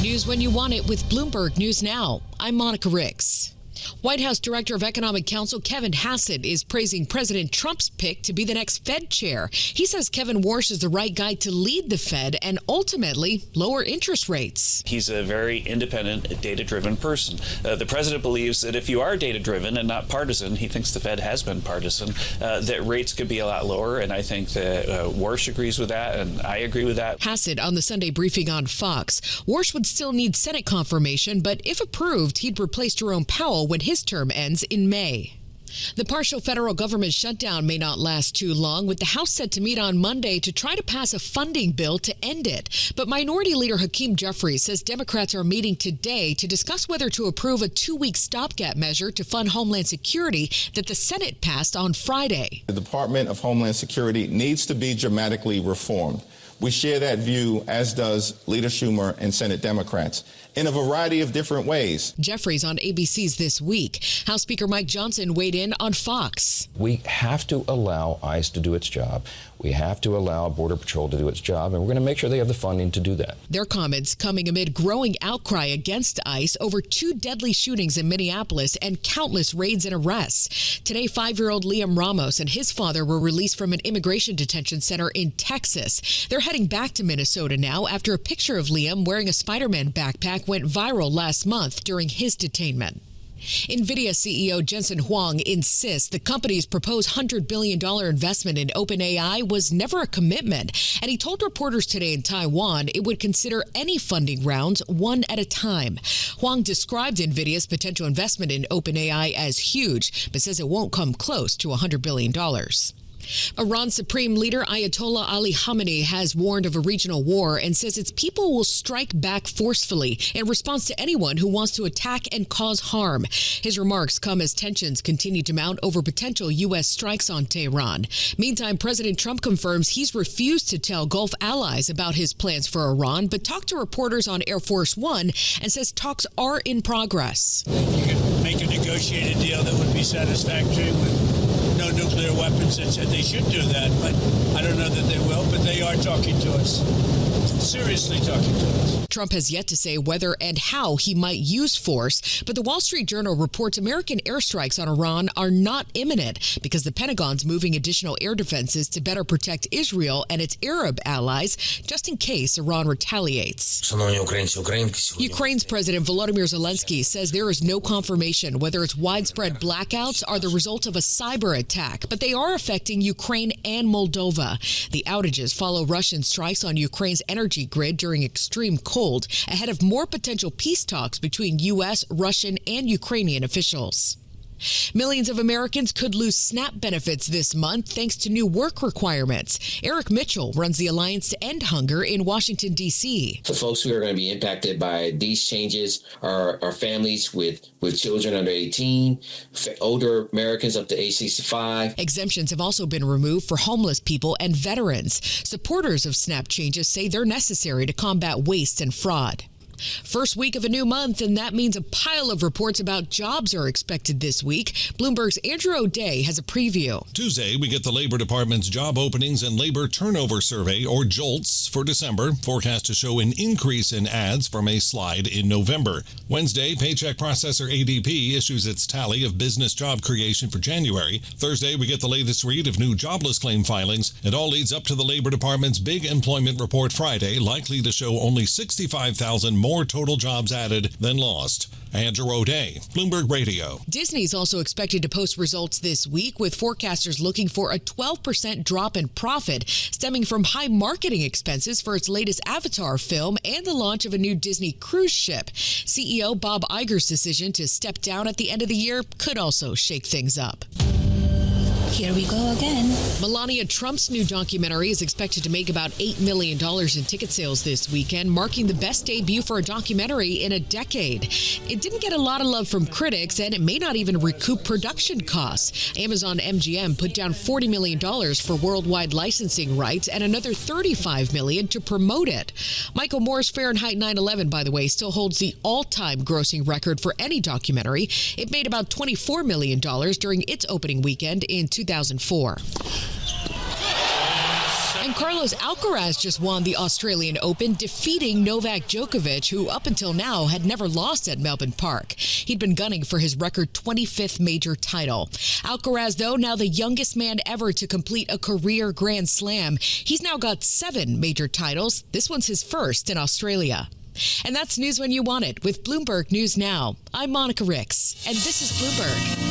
News when you want it with Bloomberg News Now. I'm Monica Rix. White House Director of Economic Counsel Kevin Hassett is praising President Trump's pick to be the next Fed chair. He says Kevin Warsh is the right guy to lead the Fed and ultimately lower interest rates. He's a very independent, data-driven person. The president believes that if you are data-driven and not partisan, he thinks the Fed has been partisan, that rates could be a lot lower. And I think that Warsh agrees with that, and I agree with that. Hassett on the Sunday briefing on Fox. Warsh would still need Senate confirmation, but if approved, he'd replace Jerome Powell when his term ends in May. The partial federal government shutdown may not last too long, with the House set to meet on Monday to try to pass a funding bill to end it. But Minority Leader Hakeem Jeffries says Democrats are meeting today to discuss whether to approve a 2-week stopgap measure to fund Homeland Security that the Senate passed on Friday. The Department of Homeland Security needs to be dramatically reformed. We share that view, as does Leader Schumer and Senate Democrats, in a variety of different ways. Jeffries on ABC's This Week. House Speaker Mike Johnson weighed in on Fox. We have to allow ICE to do its job. We have to allow Border Patrol to do its job, and we're going to make sure they have the funding to do that. Their comments coming amid growing outcry against ICE over 2 deadly shootings in Minneapolis and countless raids and arrests. Today, 5-year-old Liam Ramos and his father were released from an immigration detention center in Texas. They're heading back to Minnesota now after a picture of Liam wearing a Spider-Man backpack went viral last month during his detainment. NVIDIA CEO Jensen Huang insists the company's proposed $100 billion investment in OpenAI was never a commitment, and he told reporters today in Taiwan it would consider any funding rounds one at a time. Huang described NVIDIA's potential investment in OpenAI as huge, but says it won't come close to $100 billion. Iran's Supreme Leader Ayatollah Ali Khamenei has warned of a regional war and says its people will strike back forcefully in response to anyone who wants to attack and cause harm. His remarks come as tensions continue to mount over potential U.S. strikes on Tehran. Meantime, President Trump confirms he's refused to tell Gulf allies about his plans for Iran, but talked to reporters on Air Force One and says talks are in progress. You could make a negotiated deal that would be satisfactory with no nuclear weapons, and said they should do that, but I don't know that they will, but they are talking to us, seriously talking to us. Trump has yet to say whether and how he might use force, but the Wall Street Journal reports American airstrikes on Iran are not imminent because the Pentagon's moving additional air defenses to better protect Israel and its Arab allies, just in case Iran retaliates. Ukraine's President Volodymyr Zelensky says there is no confirmation whether its widespread blackouts are the result of a cyber attack, but they are affecting Ukraine and Moldova. The outages follow Russian strikes on Ukraine's energy grid during extreme cold, ahead of more potential peace talks between U.S., Russian, and Ukrainian officials. Millions of Americans could lose SNAP benefits this month thanks to new work requirements. Eric Mitchell runs the Alliance to End Hunger in Washington, D.C. The folks who are going to be impacted by these changes are families with children under 18, older Americans up to age 65. Exemptions have also been removed for homeless people and veterans. Supporters of SNAP changes say they're necessary to combat waste and fraud. First week of a new month, and that means a pile of reports about jobs are expected this week. Bloomberg's Andrew O'Day has a preview. Tuesday, we get the Labor Department's Job Openings and Labor Turnover Survey, or JOLTS, for December, forecast to show an increase in ads from a slide in November. Wednesday, paycheck processor ADP issues its tally of business job creation for January. Thursday, we get the latest read of new jobless claim filings. It all leads up to the Labor Department's big employment report Friday, likely to show only 65,000 more total jobs added than lost. Andrew O'Day, Bloomberg Radio. Disney's also expected to post results this week, with forecasters looking for a 12% drop in profit stemming from high marketing expenses for its latest Avatar film and the launch of a new Disney cruise ship. CEO Bob Iger's decision to step down at the end of the year could also shake things up. Here we go again. Melania Trump's new documentary is expected to make about $8 million in ticket sales this weekend, marking the best debut for a documentary in a decade. It didn't get a lot of love from critics, and it may not even recoup production costs. Amazon MGM put down $40 million for worldwide licensing rights and another $35 million to promote it. Michael Moore's Fahrenheit 9/11, by the way, still holds the all-time grossing record for any documentary. It made about $24 million during its opening weekend in 2004. And Carlos Alcaraz just won the Australian Open, defeating Novak Djokovic, who up until now had never lost at Melbourne Park. He'd been gunning for his record 25th major title. Alcaraz, though, now the youngest man ever to complete a career Grand Slam. He's now got 7 major titles. This one's his first in Australia. And that's news when you want it with Bloomberg News Now. I'm Monica Rix, and this is Bloomberg.